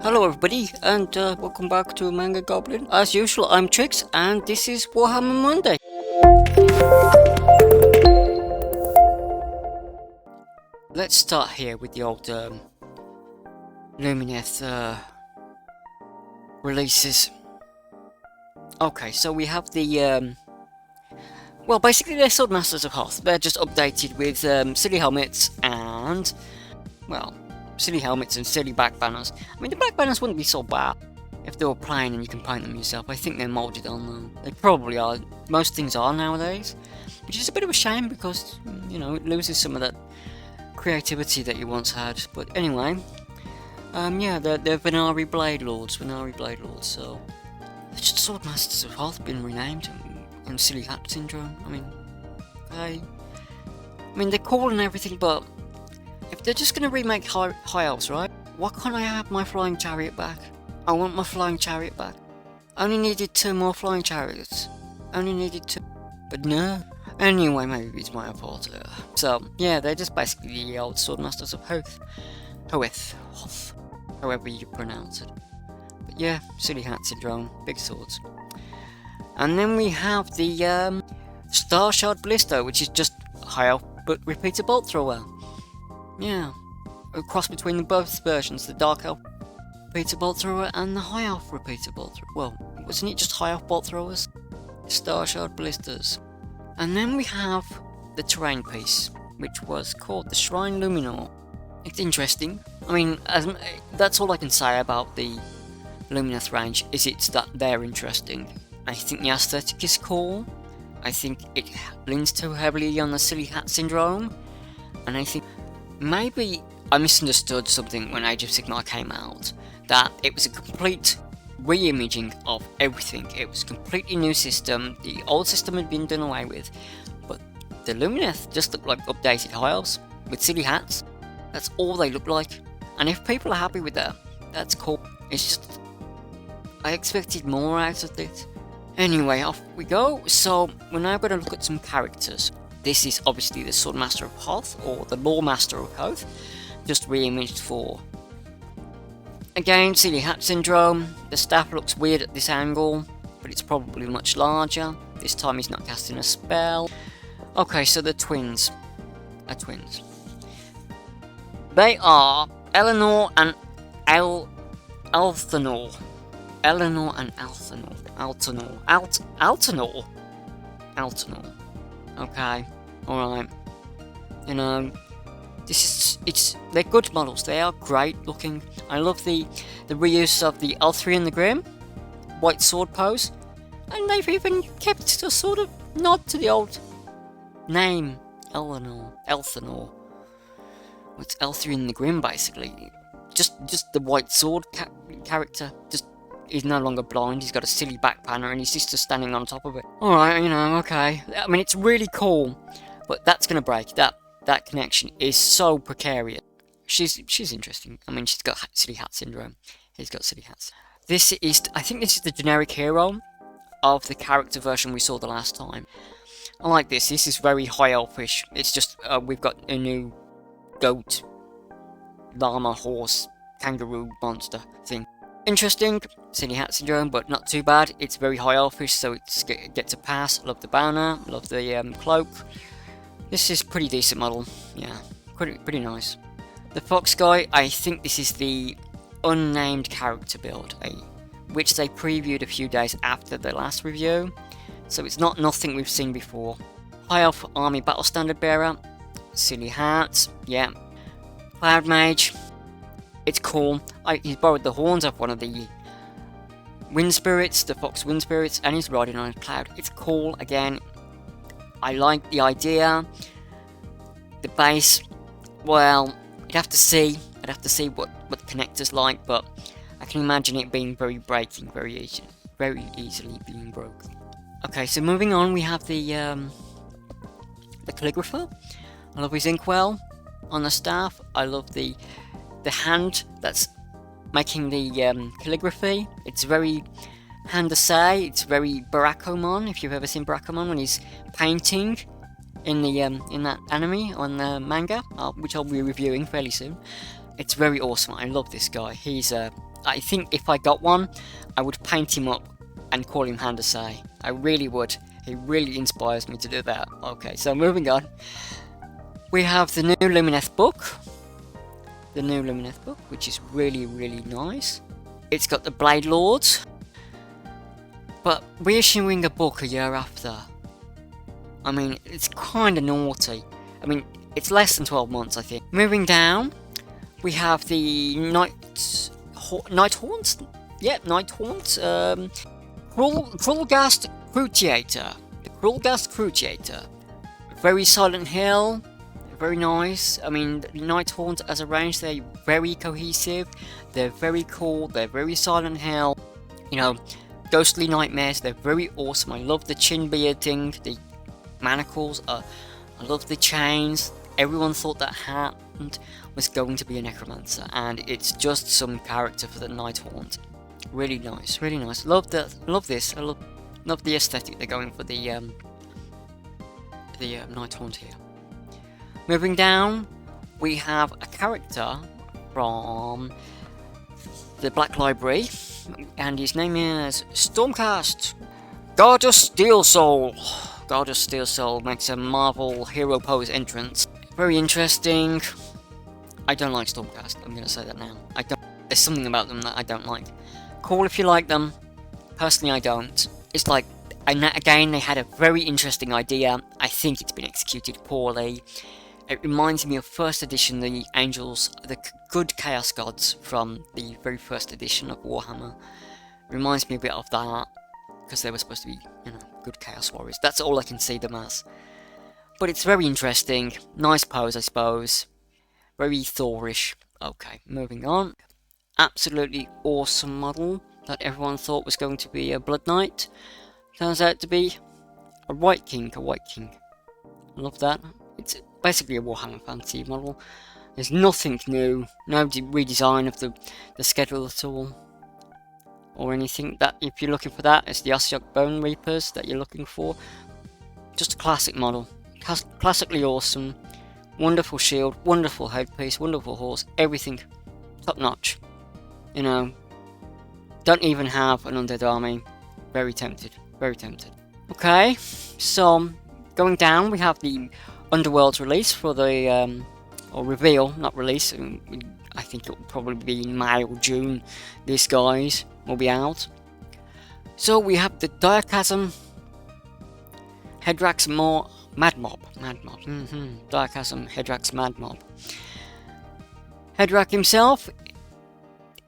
Hello everybody, and welcome back to Manga Goblin. As usual, I'm Trix, and this is Warhammer Monday. Let's start here with the old Lumineth releases. Okay, so we have the well, basically they're Swordmasters of Hoth. They're just updated with silly helmets and, well, silly helmets and silly back banners. I mean, the back banners wouldn't be so bad if they were plain and you can paint them yourself. I think they're molded on them. They probably are. Most things are nowadays, which is a bit of a shame because, you know, it loses some of that creativity that you once had. But anyway, yeah, they're Venari Blade Lords, so they're just Swordmasters of Hoth been renamed and Silly Hat Syndrome. I mean, okay. I mean, they're cool and everything, but if they're just going to remake High Elves, right? Why can't I have my flying chariot back? I want my flying chariot back. I only needed 2 more flying chariots. Only needed 2. But no. Anyway, maybe it's my fault. So, yeah, they're just basically the old Swordmasters of Hoth. However you pronounce it. But yeah, Silly Hat Syndrome, big swords. And then we have the Star Shard Ballista, which is just High Elf but repeater bolt thrower. Yeah, a cross between both versions, the Dark Elf repeater bolt thrower and the High Elf repeater bolt thrower. Well, wasn't it just High Elf bolt throwers? Star Shard Ballistas. And then we have the terrain piece, which was called the Shrine Luminor. It's interesting. I mean, that's all I can say about the Lumineth range, is it's that they're interesting. I think the aesthetic is cool. I think it leans too heavily on the Silly Hat Syndrome. And I think maybe I misunderstood something when Age of Sigmar came out, that it was a complete re-imaging of everything. It was a completely new system. The old system had been done away with, but the Lumineth just looked like updated High Elves with silly hats. That's all they look like. And if people are happy with that, that's cool. It's just, I expected more out of it. Anyway, off we go. So we're now going to look at some characters. This is obviously the Swordmaster of Hoth, or the Loremaster of Hoth, just re-imaged for, again, Silly Hat Syndrome. The staff looks weird at this angle, but it's probably much larger. This time he's not casting a spell. Okay, so the twins are twins. They are Eleanor and Althanor. Eleanor and Althanor. Althanor. Okay, alright. You know, they're good models. They are great looking. I love the reuse of the L3 and the Grim white sword pose, and they've even kept a sort of nod to the old name, Elthanor. It's L3 and the Grim basically. Just the white sword character. Just, he's no longer blind. He's got a silly back panel, and his sister's standing on top of it. All right, you know, okay. I mean, it's really cool, but that's gonna break. That connection is so precarious. She's interesting. I mean, she's got Silly Hat Syndrome. He's got Silly Hats. I think this is the generic hero of the character version we saw the last time. I like this. This is very High Elfish. It's just, we've got a new goat, llama, horse, kangaroo monster thing. Interesting, Silly Hat Syndrome, but not too bad. It's very High Elfish, so it gets a pass. Love the banner, love the cloak. This is pretty decent model, yeah, pretty nice. The Fox guy, I think this is the unnamed character build, which they previewed a few days after the last review, so it's nothing we've seen before. High Elf Army Battle Standard Bearer, silly hat, yeah. Cloud Mage, it's cool. He's borrowed the horns of one of the Wind Spirits, the Fox Wind Spirits, and he's riding on a cloud. It's cool, again. I like the idea. The base, well, I'd have to see what the connector's like, but I can imagine it being very easily being broken. Okay, so moving on, we have the calligrapher. I love his inkwell on the staff. I love the hand that's making the calligraphy. It's very hand-to-say. It's very Barakamon, if you've ever seen Barakamon when he's painting in the in that anime on the manga, which I'll be reviewing fairly soon. It's very awesome. I love this guy. He's I think if I got one, I would paint him up and call him Handasai. I really would. He really inspires me to do that. Okay, so moving on. We have the new Lumineth book. The new Lumineth book, which is really, really nice. It's got the Blade Lords. But reissuing a book a year after, I mean, it's kind of naughty. I mean, it's less than 12 months, I think. Moving down, we have the Night Haunts? Yep, Night Haunts. Krulgast Cruciator. The Krulgast Cruciator. Very Silent Hill. Very nice. I mean, the Night Haunt as arranged, they're very cohesive. They're very cool. They're very Silent Hill. You know, ghostly nightmares. They're very awesome. I love the chin bearding, the manacles. I love the chains. Everyone thought that Hand was going to be a necromancer, and it's just some character for the Night Haunt. Really nice, really nice. Love this. I love the aesthetic they're going for the Night Haunt here. Moving down, we have a character from the Black Library, and his name is Stormcast. Goddess Steel Soul. Goddess Steel Soul makes a Marvel hero pose entrance. Very interesting. I don't like Stormcast. I'm gonna say that now. There's something about them that I don't like. Cool if you like them. Personally, I don't. It's like, and again, they had a very interesting idea. I think it's been executed poorly. It reminds me of first edition, the angels, the good chaos gods from the very first edition of Warhammer. Reminds me a bit of that, because they were supposed to be, you know, good chaos warriors. That's all I can see them as. But it's very interesting. Nice pose, I suppose. Very Thorish. Okay, moving on. Absolutely awesome model that everyone thought was going to be a Blood Knight. Turns out to be a White King. Love that. It's basically a Warhammer Fantasy model. There's nothing new, no redesign of the schedule at all, or anything. That if you're looking for that, it's the Ossiok Bone Reapers that you're looking for. Just a classic model, classically awesome, wonderful shield, wonderful headpiece, wonderful horse, everything top notch. You know, don't even have an undead army. Very tempted, very tempted. Okay, so going down, we have the Underworld's release for the, or reveal, not release. I think it will probably be in May or June. This guys will be out. So we have the Diachasm Hedrax Mad Mob. Diachasm Hedrax Mad Mob. Hedrak himself,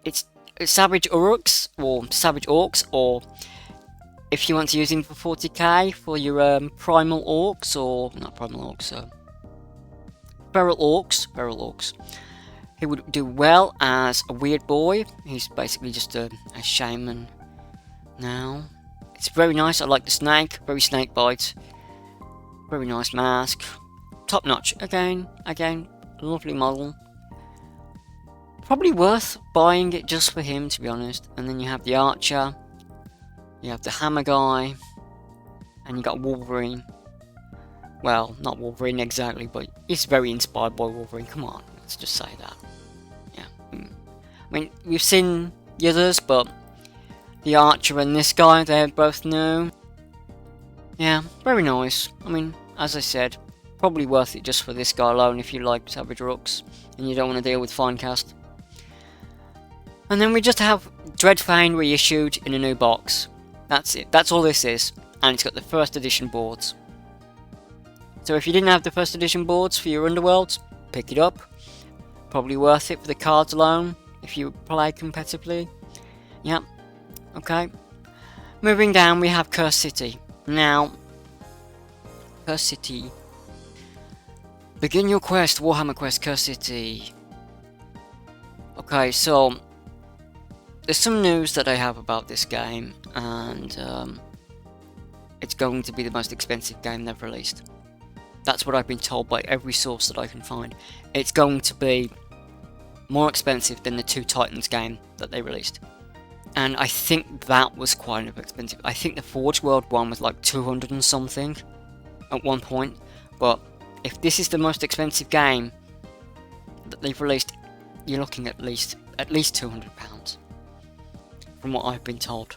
it's Savage Uruks, or Savage Orcs, or if you want to use him for 40k for your Primal Orcs, or not Primal Orcs, Feral Orcs. He would do well as a weird boy. He's basically just a shaman now. It's very nice. I like the snake, very snake bite. Very nice mask. Top notch. Again, lovely model. Probably worth buying it just for him, to be honest. And then you have the archer. You have the hammer guy. And you got Wolverine. Well, not Wolverine exactly, but he's very inspired by Wolverine. Come on, let's just say that. Yeah. I mean, we've seen the others, but the archer and this guy, they're both new. Yeah, very nice. I mean, as I said, probably worth it just for this guy alone if you like Savage Rooks and you don't want to deal with Finecast. And then we just have Dreadfane reissued in a new box. That's it. That's all this is. And it's got the first edition boards. So if you didn't have the first edition boards for your Underworlds, pick it up. Probably worth it for the cards alone if you play competitively. Yep. Okay. Moving down, we have Curse City. Now, Curse City. Begin your quest, Warhammer Quest, Curse City. Okay, so there's some news that I have about this game, and it's going to be the most expensive game they've released. That's what I've been told by every source that I can find. It's going to be more expensive than the Two Titans game that they released. And I think that was quite expensive. I think the Forgeworld one was like 200 and something at one point. But if this is the most expensive game that they've released, you're looking at least £200. from what I've been told.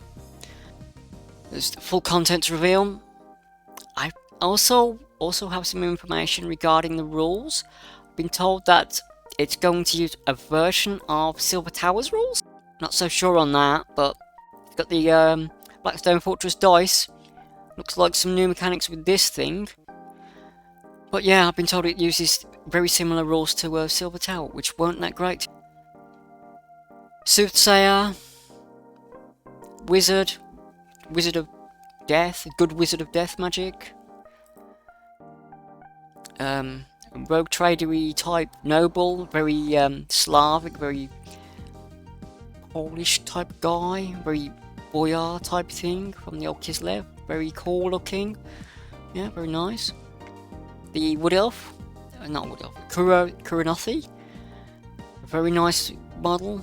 There's the full contents reveal. I also have some information regarding the rules. I've been told that it's going to use a version of Silver Towers rules. Not so sure on that, but it's got the Blackstone Fortress dice. Looks like some new mechanics with this thing. But yeah, I've been told it uses very similar rules to Silver Tower, which weren't that great. Soothsayer, Wizard of Death, good Wizard of Death magic. Rogue tradery type noble, very Slavic, very Polish type guy, very boyar type thing from the old Kislev, very cool looking. Yeah, very nice. The Wood Elf, not Wood Elf, Kuranothi, very nice model.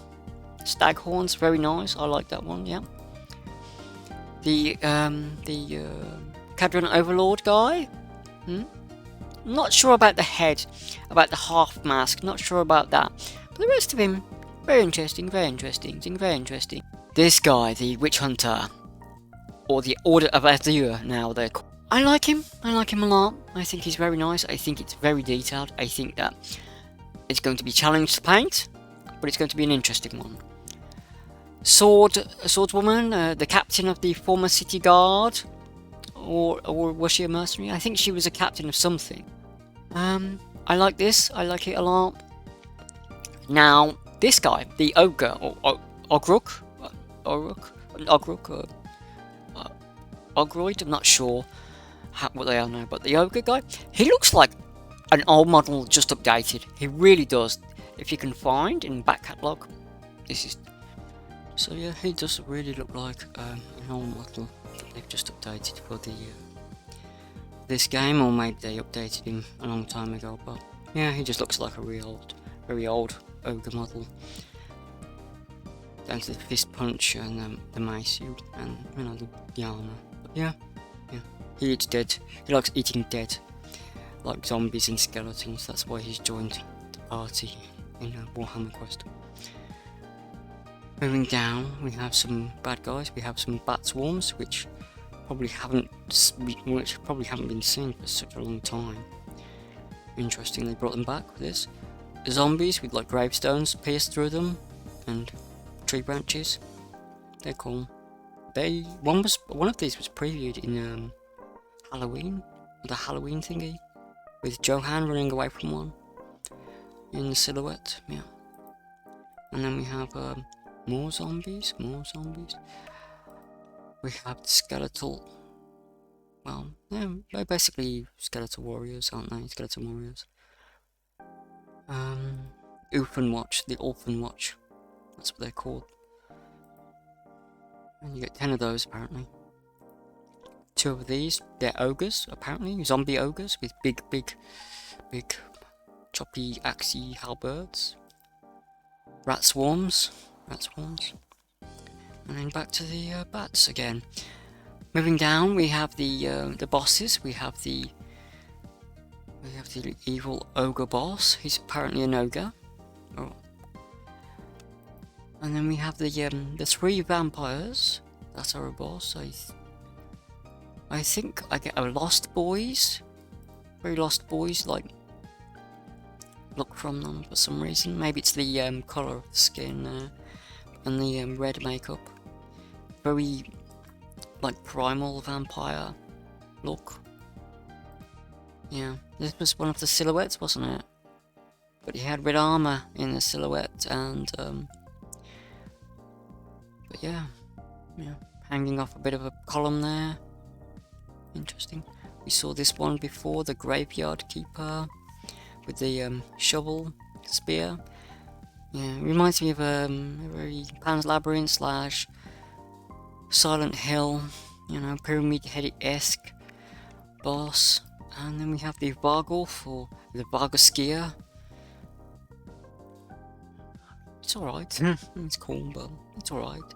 Stag horns, very nice. I like that one. Yeah. The Cadron Overlord guy. Not sure about the head, about the half mask. Not sure about that. But the rest of him, very interesting. Very interesting. This guy, the Witch Hunter, or the Order of Azure. Now they're called. I like him a lot. I think he's very nice. I think it's very detailed. I think that it's going to be challenged to paint, but it's going to be an interesting one. Swordswoman, the captain of the former city guard, or was she a mercenary? I think she was a captain of something. I like this. I like it a lot. Now, this guy, the ogre, or Ogruk, Ogroid, I'm not sure what they are now, but the ogre guy, he looks like an old model just updated. He really does. If you can find in back catalogue, this is. So yeah, he does really look like an old model that they've just updated for the this game, or maybe they updated him a long time ago. But yeah, he just looks like a very old ogre model. Down to the fist punch and the mace suit and the armor. But yeah, he eats dead. He likes eating dead, like zombies and skeletons. That's why he's joined the party in Warhammer Quest. Moving down, we have some bad guys. We have some bat swarms, which probably haven't been seen for such a long time. Interesting, they brought them back with this. The zombies with like gravestones pierced through them and tree branches. They're cool. One of these was previewed in Halloween, the Halloween thingy, with Johan running away from one in the silhouette. Yeah, and then we have more zombies. We have the skeletal. Well, they're basically skeletal warriors, aren't they? Skeleton warriors. The Orphan Watch. That's what they're called. And you get 10 of those apparently. 2 of these, they're ogres apparently, zombie ogres with big choppy axey halberds. Rat swarms. And then back to the bats again. Moving down, we have the bosses. We have the evil ogre boss. He's apparently an ogre. Oh. And then we have the 3 vampires. That's our boss. I think I get a Lost Boys. Very Lost Boys like look from them for some reason. Maybe it's the colour of the skin and the red makeup. Very like primal vampire look. Yeah, this was one of the silhouettes, wasn't it? But he had red armor in the silhouette, and but yeah, hanging off a bit of a column there. Interesting. We saw this one before, the Graveyard Keeper with the shovel spear. Yeah, it reminds me of a very Pan's Labyrinth / Silent Hill, pyramid-headed-esque boss. And then we have the Vargulf, or the Vargoskier. It's alright. It's cool, but it's alright.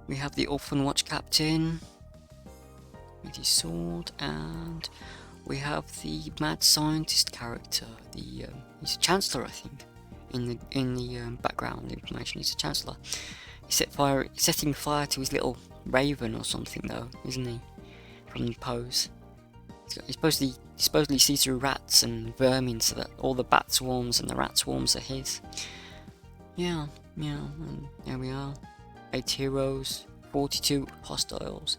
We have the Orphan Watch Captain with his sword, and we have the Mad Scientist character. He's a Chancellor, I think. In the background information, he's a Chancellor. setting fire to his little raven or something, though, isn't he? From the pose. He supposedly sees through rats and vermin, so that all the bat swarms and the rat swarms are his. Yeah, and there we are. 8 heroes, 42 hostiles,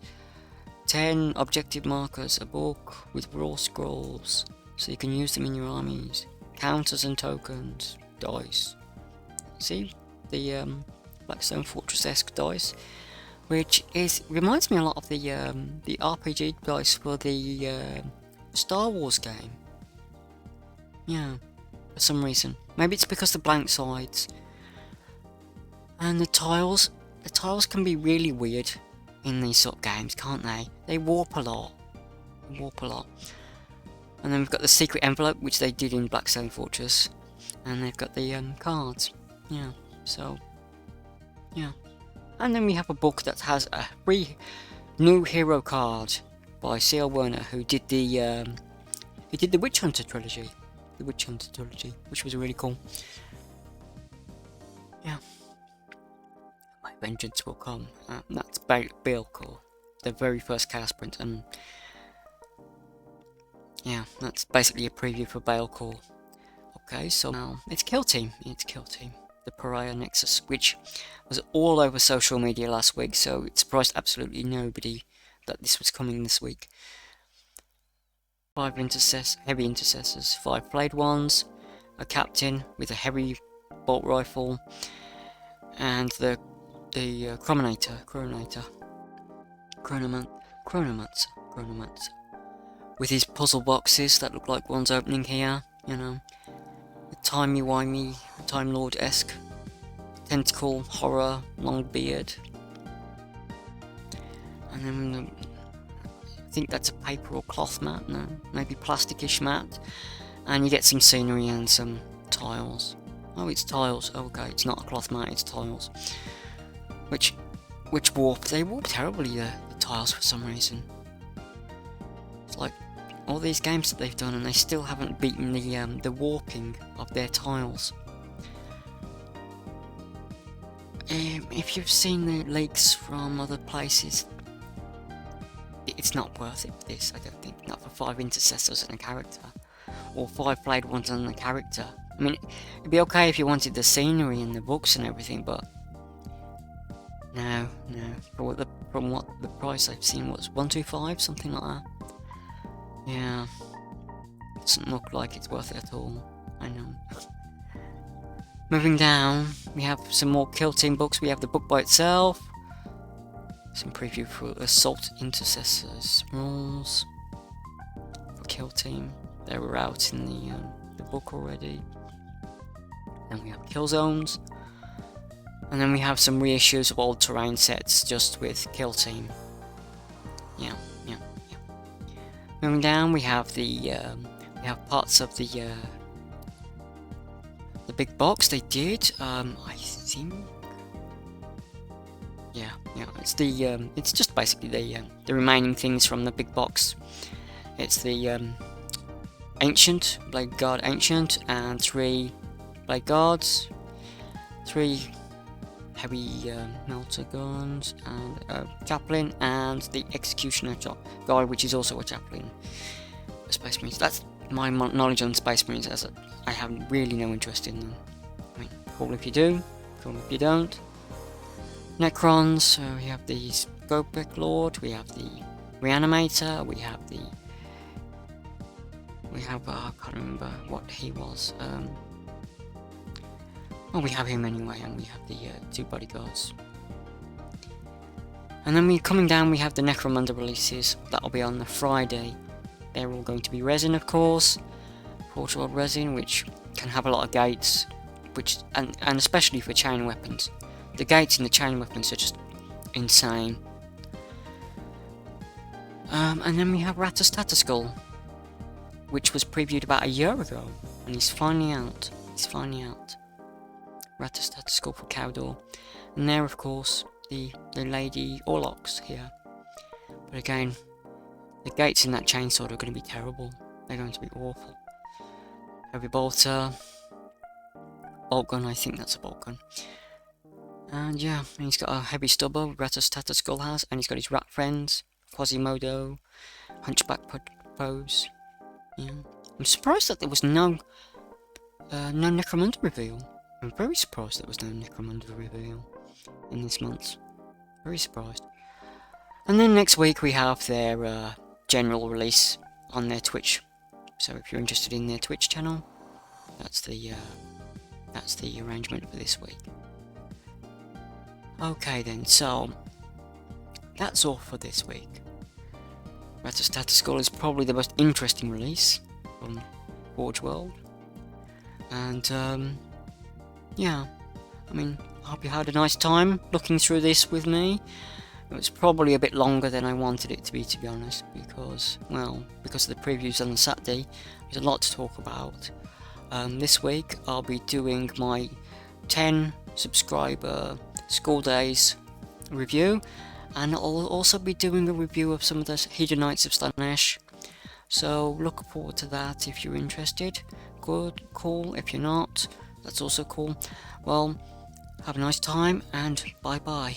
10 objective markers, a book with raw scrolls, so you can use them in your armies, counters and tokens, dice. See, the Blackstone Fortress-esque dice, which reminds me a lot of the RPG dice for the Star Wars game. Yeah, for some reason. Maybe it's because the blank sides. And the tiles can be really weird in these sort of games, can't they? They warp a lot. And then we've got the secret envelope, which they did in Blackstone Fortress. And they've got the cards. Yeah, so... yeah. And then we have a book that has a new hero card by C.L. Werner, who did the Witch Hunter trilogy. The Witch Hunter trilogy, which was really cool. Yeah. My vengeance will come. That's Baelcor, the very first Chaos print, and yeah, that's basically a preview for Baelcor. Okay, so now it's Kill Team. The Pariah Nexus, which was all over social media last week, so it surprised absolutely nobody that this was coming this week. 5 heavy intercessors, 5 flayed ones, a captain with a heavy bolt rifle, and the Chronomancer, with his puzzle boxes that look like one's opening here, you know, the timey-wimey, Time Lord-esque, tentacle, horror, long beard, and then I think that's a paper or cloth mat, no, maybe plasticish mat, and you get some scenery and some tiles. Oh, it's tiles. Okay, it's not a cloth mat, it's tiles. Which warp. They warp terribly, the tiles, for some reason. It's like all these games that they've done, and they still haven't beaten the warping of their tiles. If you've seen the leaks from other places, it's not worth it for this, I don't think. Not for 5 intercessors and a character, or 5 flayed ones and a character. I mean, it'd be okay if you wanted the scenery and the books and everything, but no. From what the price I've seen was 125, something like that. Yeah, doesn't look like it's worth it at all. I know. Moving down, we have some more Kill Team books. We have the book by itself, some preview for Assault Intercessors rules for Kill Team. They were out in the book already. Then we have Kill Zones, and then we have some reissues of old terrain sets just with Kill Team. Yeah. Moving down, we have we have parts of the big box. They did, I think. Yeah. It's it's just basically the remaining things from the big box. It's the Ancient Blade Guard Ancient, and 3 Blade Guards, 3 heavy melter guns, and a chaplain, and the Executioner guard, which is also a chaplain. Space Marines. That's my knowledge on Space Marines, as I have really no interest in them. I mean, cool if you do, cool if you don't. Necrons, so we have the Skopek Lord, we have the Reanimator, we have I can't remember what he was. Well, we have him anyway, and we have the 2 bodyguards. And then coming down, we have the Necromunda releases. That'll be on the Friday. They're all going to be resin, of course. Forgeworld resin, which can have a lot of gates, and especially for chain weapons. The gates in the chain weapons are just insane. And then we have Ratastata, which was previewed about a year ago, and he's finally out. Ratastata for Cawdor. And there, of course, the Lady Orlocks here. But again, the gates in that chainsword are going to be terrible. They're going to be awful. Heavy bolter. Bolt gun, I think that's a bolt gun. And yeah, and he's got a heavy stubber, Ratus Tatus Skull has, and he's got his rat friends, Quasimodo, Hunchback Pose. Yeah. I'm surprised that there was no Necromunda reveal. I'm very surprised there was no Necromunda reveal in this month. Very surprised. And then next week we have their general release on their Twitch. So if you're interested in their Twitch channel, that's the arrangement for this week. Okay then, so that's all for this week. Ratus Tatus Skull is probably the most interesting release from Forgeworld. And yeah, I mean, I hope you had a nice time looking through this with me. It was probably a bit longer than I wanted it to be honest, because of the previews on Saturday. There's a lot to talk about. This week I'll be doing my 10 subscriber school days review, and I'll also be doing a review of some of the Hidden Knights of Slaanesh. So look forward to that if you're interested. Good, cool. If you're not, that's also cool. Well, have a nice time, and bye bye.